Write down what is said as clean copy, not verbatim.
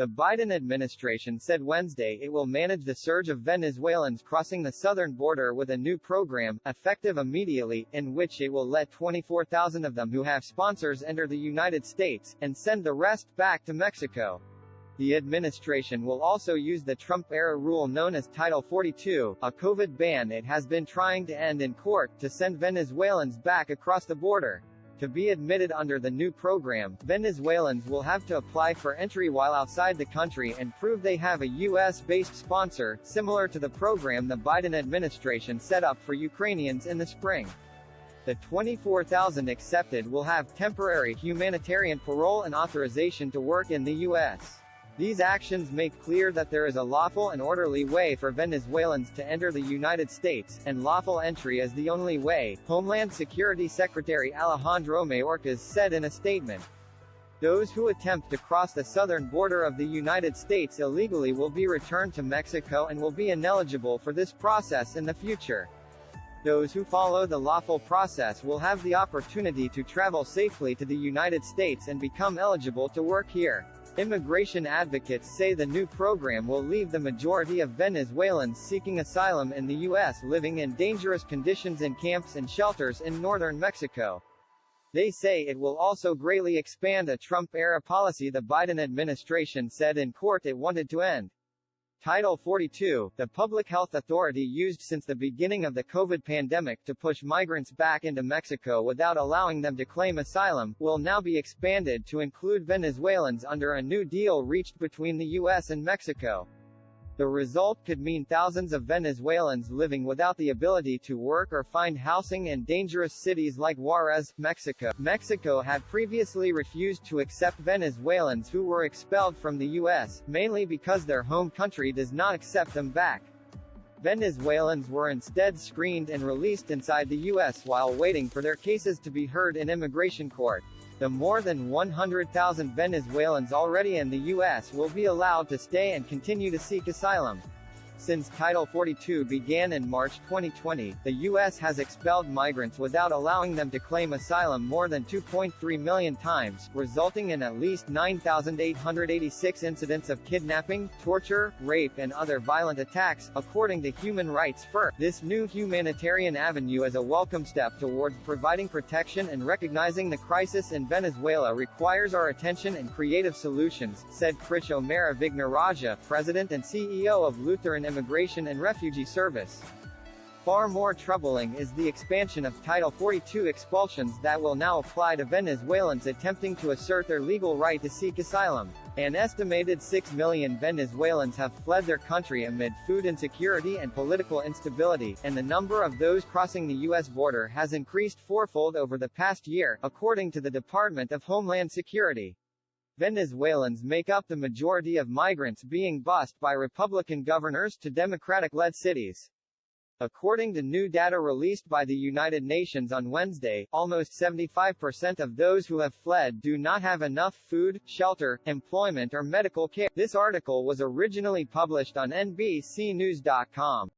The Biden administration said Wednesday it will manage the surge of Venezuelans crossing the southern border with a new program, effective immediately, in which it will let 24,000 of them who have sponsors enter the United States, and send the rest back to Mexico. The administration will also use the Trump-era rule known as Title 42, a COVID ban it has been trying to end in court, to send Venezuelans back across the border. To be admitted under the new program, Venezuelans will have to apply for entry while outside the country and prove they have a U.S.-based sponsor, similar to the program the Biden administration set up for Ukrainians in the spring. The 24,000 accepted will have temporary humanitarian parole and authorization to work in the U.S. These actions make clear that there is a lawful and orderly way for Venezuelans to enter the United States, and lawful entry is the only way, Homeland Security Secretary Alejandro Mayorkas said in a statement. Those who attempt to cross the southern border of the United States illegally will be returned to Mexico and will be ineligible for this process in the future. Those who follow the lawful process will have the opportunity to travel safely to the United States and become eligible to work here. Immigration advocates say the new program will leave the majority of Venezuelans seeking asylum in the U.S. living in dangerous conditions in camps and shelters in northern Mexico. They say it will also greatly expand a Trump-era policy the Biden administration said in court it wanted to end. Title 42, the public health authority used since the beginning of the COVID pandemic to push migrants back into Mexico without allowing them to claim asylum, will now be expanded to include Venezuelans under a new deal reached between the U.S. and Mexico. The result could mean thousands of Venezuelans living without the ability to work or find housing in dangerous cities like Juarez, Mexico. Mexico had previously refused to accept Venezuelans who were expelled from the U.S., mainly because their home country does not accept them back. Venezuelans were instead screened and released inside the U.S. while waiting for their cases to be heard in immigration court. The more than 100,000 Venezuelans already in the U.S. will be allowed to stay and continue to seek asylum. Since Title 42 began in March 2020, the U.S. has expelled migrants without allowing them to claim asylum more than 2.3 million times, resulting in at least 9,886 incidents of kidnapping, torture, rape and other violent attacks, according to Human Rights First. This new humanitarian avenue is a welcome step towards providing protection and recognizing the crisis in Venezuela requires our attention and creative solutions, said Krish Omar Vignaraja, President and CEO of Lutheran Immigration and Refugee Service. Far more troubling is the expansion of Title 42 expulsions that will now apply to Venezuelans attempting to assert their legal right to seek asylum. An estimated 6 million Venezuelans have fled their country amid food insecurity and political instability, and the number of those crossing the U.S. border has increased fourfold over the past year, according to the Department of Homeland Security. Venezuelans make up the majority of migrants being bused by Republican governors to Democratic-led cities. According to new data released by the United Nations on Wednesday, almost 75% of those who have fled do not have enough food, shelter, employment or medical care. This article was originally published on NBCnews.com.